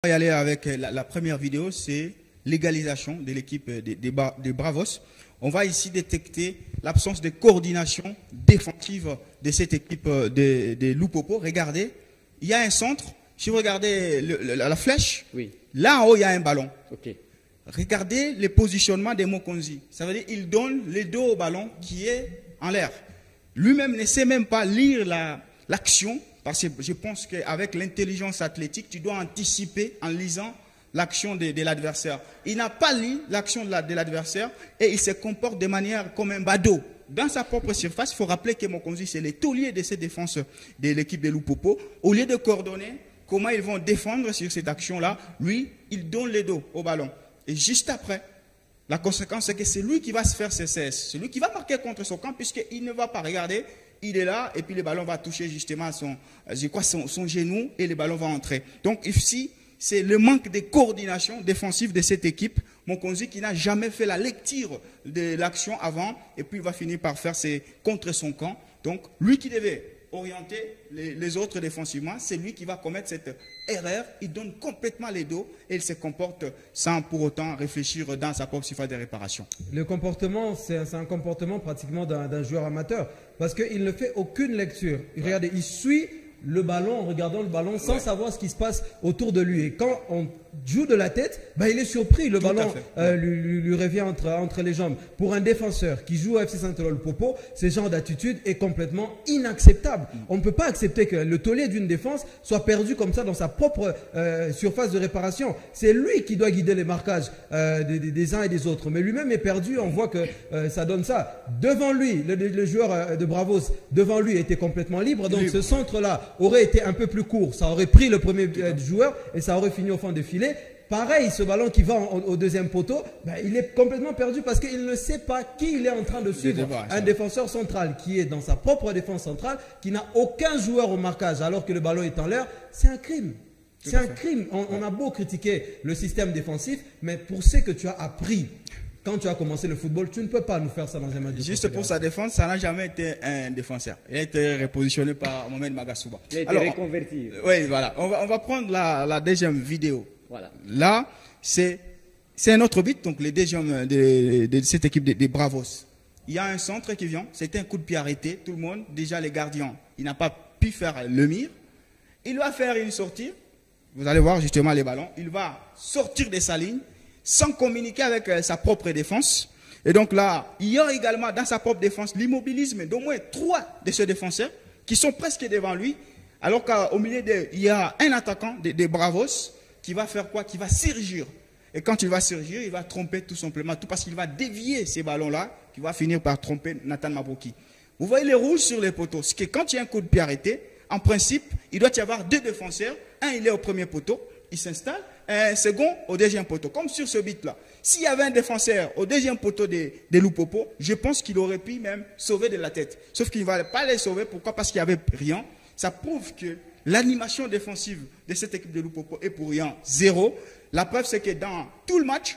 On va y aller avec la première vidéo, c'est l'égalisation de l'équipe des Bravos. On va ici détecter l'absence de coordination défensive de cette équipe des Loupopo. Regardez, il y a un centre. Si vous regardez la flèche, oui. Là en haut, il y a un ballon. Okay. Regardez le positionnement des Mokonzi. Ça veut dire qu'il donne le dos au ballon qui est en l'air. Lui-même ne sait même pas lire l'action. Parce que je pense qu'avec l'intelligence athlétique, tu dois anticiper en lisant l'action de l'adversaire. Il n'a pas lu l'action de l'adversaire et il se comporte de manière comme un badaud. Dans sa propre surface, il faut rappeler que Mokonzi, c'est le taulier de cette défense de l'équipe de Loupopo. Au lieu de coordonner comment ils vont défendre sur cette action-là, lui, il donne le dos au ballon. Et juste après, la conséquence, c'est que c'est lui qui va se faire CCS. C'est lui qui va marquer contre son camp puisqu'il ne va pas regarder. Il est là et puis le ballon va toucher justement son genou et le ballon va entrer. Donc ici, c'est le manque de coordination défensive de cette équipe. Mokonzi qui n'a jamais fait la lecture de l'action avant et puis il va finir par faire contre son camp. Donc lui qui devait orienter les autres défensivement, c'est lui qui va commettre cette erreur. Il donne complètement les dos et il se comporte sans pour autant réfléchir dans sa propre surface de réparation. Le comportement, c'est un comportement pratiquement d'un joueur amateur parce qu'il ne fait aucune lecture. Regardez, il suit le ballon en regardant le ballon sans savoir ce qui se passe autour de lui. Et quand on joue de la tête, il est surpris. Le ballon lui revient entre les jambes. Pour un défenseur qui joue à FC Saint-Loupopo, ce genre d'attitude est complètement inacceptable. On ne peut pas accepter que le taulier d'une défense soit perdu comme ça dans sa propre surface de réparation. C'est lui qui doit guider les marquages des uns et des autres. Mais lui-même est perdu. On voit que ça donne ça. Devant lui, le joueur de Bravos, devant lui était complètement libre. Donc ce centre-là aurait été un peu plus court. Ça aurait pris le premier joueur et ça aurait fini au fond des filets. Pareil, ce ballon qui va au deuxième poteau, il est complètement perdu parce qu'il ne sait pas qui il est en train de suivre. Un défenseur central qui est dans sa propre défense centrale, qui n'a aucun joueur au marquage alors que le ballon est en l'air, c'est un crime. C'est un crime. On a beau critiquer le système défensif, mais pour ce que tu as appris quand tu as commencé le football, tu ne peux pas nous faire ça dans un match. Juste pour sa défense, ça n'a jamais été un défenseur. Il a été repositionné par Mohamed Magasuba. Il a été reconverti. Oui, voilà. On va prendre la deuxième vidéo. Voilà. Là, c'est un autre but, donc le deuxième de cette équipe des Bravos. Il y a un centre qui vient, c'était un coup de pied arrêté. Tout le monde, déjà les gardiens, il n'a pas pu faire le mire. Il va faire une sortie. Vous allez voir justement les ballons. Il va sortir de sa ligne sans communiquer avec sa propre défense. Et donc là, il y a également dans sa propre défense l'immobilisme d'au moins 3 de ce défenseurs qui sont presque devant lui. Alors qu'au milieu, il y a un attaquant des Bravos qui va faire quoi? Qui va surgir. Et quand il va surgir, il va tromper tout simplement, tout parce qu'il va dévier ces ballons-là, qui va finir par tromper Nathan Mabroki. Vous voyez les rouges sur les poteaux. C'est que quand il y a un coup de pied arrêté, en principe, il doit y avoir 2 défenseurs. Un, il est au premier poteau, il s'installe. Un second au deuxième poteau, comme sur ce but-là. S'il y avait un défenseur au deuxième poteau des Loupopo, je pense qu'il aurait pu même sauver de la tête. Sauf qu'il ne va pas les sauver. Pourquoi? Parce qu'il n'y avait rien. Ça prouve que l'animation défensive de cette équipe de Loupopo est pour rien zéro. La preuve, c'est que dans tout le match,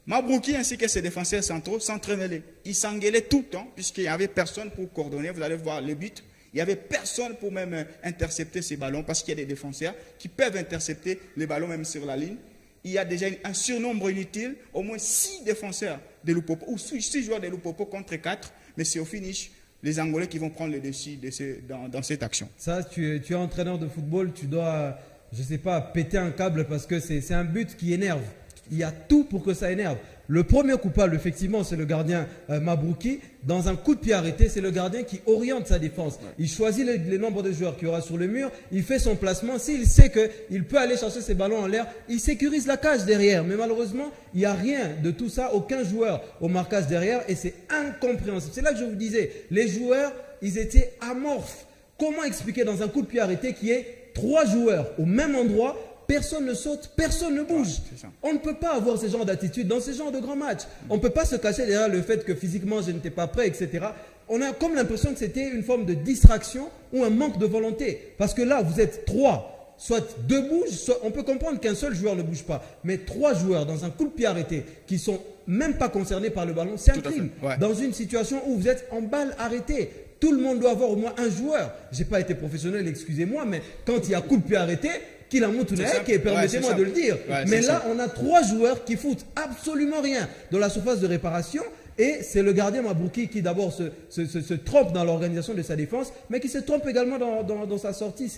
Mabroki ainsi que ses défenseurs centraux s'entraînaient. Ils s'engueulaient tout le temps, puisqu'il n'y avait personne pour coordonner. Vous allez voir le but. Il n'y avait personne pour même intercepter ces ballons parce qu'il y a des défenseurs qui peuvent intercepter les ballons même sur la ligne. Il y a déjà un surnombre inutile, au moins 6 défenseurs de Loupopo, ou 6 joueurs de Loupopo contre 4, mais c'est au finish les Angolais qui vont prendre le dessus dans cette action. Ça, tu es entraîneur de football, tu dois, je ne sais pas, péter un câble parce que c'est un but qui énerve. Il y a tout pour que ça énerve. Le premier coupable, effectivement, c'est le gardien Mabroki. Dans un coup de pied arrêté, c'est le gardien qui oriente sa défense. Il choisit le nombre de joueurs qu'il y aura sur le mur. Il fait son placement. S'il sait qu'il peut aller chercher ses ballons en l'air, il sécurise la cage derrière. Mais malheureusement, il n'y a rien de tout ça. Aucun joueur au marquage derrière. Et c'est incompréhensible. C'est là que je vous disais, les joueurs, ils étaient amorphes. Comment expliquer dans un coup de pied arrêté qu'il y ait 3 joueurs au même endroit? Personne ne saute, personne ne bouge. On ne peut pas avoir ce genre d'attitude dans ce genre de grands matchs. On ne peut pas se cacher derrière le fait que physiquement je n'étais pas prêt, etc. On a comme l'impression que c'était une forme de distraction ou un manque de volonté. Parce que là, vous êtes 3. Soit 2 bougent, soit on peut comprendre qu'un seul joueur ne bouge pas. Mais 3 joueurs dans un coup de pied arrêté qui ne sont même pas concernés par le ballon, c'est un crime. Dans une situation où vous êtes en balle arrêtée. Tout le monde doit avoir au moins un joueur. Je n'ai pas été professionnel, excusez-moi, mais quand il y a coup de pied arrêté, permettez-moi de le dire. Ouais, mais là, ça. on a 3 joueurs qui foutent absolument rien dans la surface de réparation. Et c'est le gardien Mabouki qui d'abord se trompe dans l'organisation de sa défense, mais qui se trompe également dans sa sortie.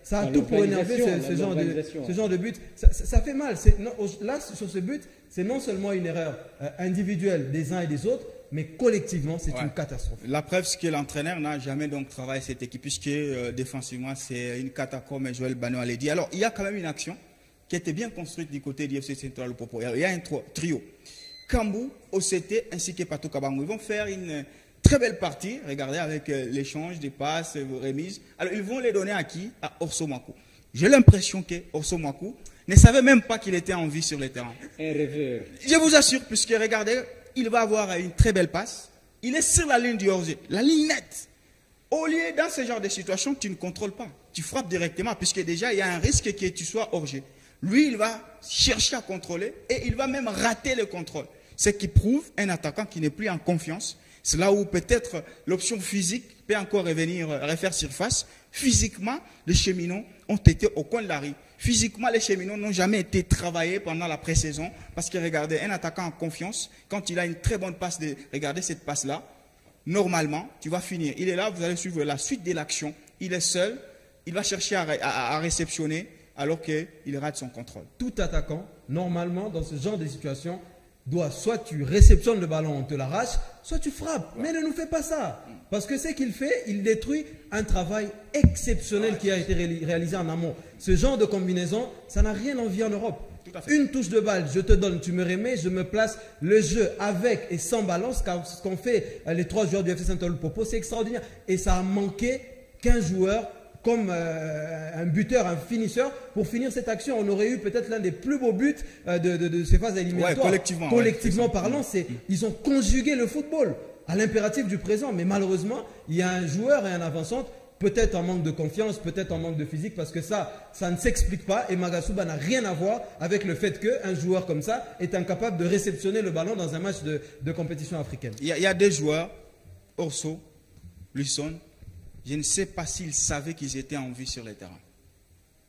Ça a tout pour énerver ce genre de but. Ça fait mal. Là, sur ce but, c'est non seulement une erreur individuelle des uns et des autres, mais collectivement, c'est une catastrophe. La preuve, c'est que l'entraîneur n'a jamais donc travaillé cette équipe, puisque défensivement, c'est une cata, comme Joël Bano l'a dit. Alors, il y a quand même une action qui était bien construite du côté du FC Central Lupopo. Il y a un trio. Kambou, OCT ainsi que Pato Kabangou. Ils vont faire une très belle partie, regardez, avec l'échange des passes, remises. Alors, ils vont les donner à qui? À Orso Makou. J'ai l'impression que Orso Makou ne savait même pas qu'il était en vie sur le terrain. Un rêveur. Je vous assure, puisque regardez, il va avoir une très belle passe. Il est sur la ligne du hors-jeu, la ligne nette. Au lieu, dans ce genre de situation, tu ne contrôles pas. Tu frappes directement, puisque déjà, il y a un risque que tu sois hors-jeu. Lui, il va chercher à contrôler et il va même rater le contrôle. Ce qui prouve un attaquant qui n'est plus en confiance. C'est là où peut-être l'option physique peut encore refaire surface. Physiquement, les cheminots ont été au coin de la rue. Physiquement, les cheminots n'ont jamais été travaillés pendant la pré-saison. Parce que regardez, un attaquant en confiance, quand il a une très bonne passe, regardez cette passe-là, normalement, tu vas finir. Il est là, vous allez suivre la suite de l'action. Il est seul, il va chercher à réceptionner alors qu'il rate son contrôle. Tout attaquant, normalement, dans ce genre de situation, doit soit tu réceptionnes le ballon, on te l'arrache, soit tu frappes. Mais ne nous fais pas ça. Parce que ce qu'il fait, il détruit un travail exceptionnel qui a été réalisé en amont. Ce genre de combinaison, ça n'a rien envie en Europe. Une touche de balle, je te donne, tu me remets, je me place. Le jeu avec et sans ballon, ce qu'ont fait les 3 joueurs du FC Saint-Olo-Popo, c'est extraordinaire. Et ça a manqué qu'un joueur comme un buteur, un finisseur, pour finir cette action. On aurait eu peut-être l'un des plus beaux buts de ces phases éliminatoires. Ouais, collectivement parlant, ils ont conjugué le football à l'impératif du présent. Mais malheureusement, il y a un joueur et un avant-centre, peut-être en manque de confiance, peut-être en manque de physique, parce que ça ne s'explique pas. Et Magasuba n'a rien à voir avec le fait qu'un joueur comme ça est incapable de réceptionner le ballon dans un match de compétition africaine. Il y a des joueurs, Orso, Luson, je ne sais pas s'ils savaient qu'ils étaient en vie sur le terrain.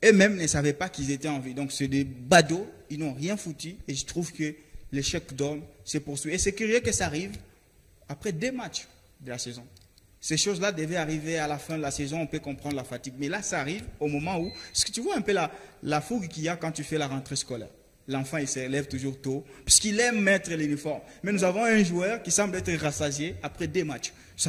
Eux-mêmes ne savaient pas qu'ils étaient en vie. Donc c'est des badauds, ils n'ont rien foutu. Et je trouve que l'échec d'homme se poursuit. Et c'est curieux que ça arrive après 2 matchs de la saison. Ces choses-là devaient arriver à la fin de la saison, on peut comprendre la fatigue. Mais là, ça arrive au moment où... Est-ce que tu vois un peu la fougue qu'il y a quand tu fais la rentrée scolaire? L'enfant, il se lève toujours tôt, puisqu'il aime mettre l'uniforme. Mais nous avons un joueur qui semble être rassasié après 2 matchs. Ça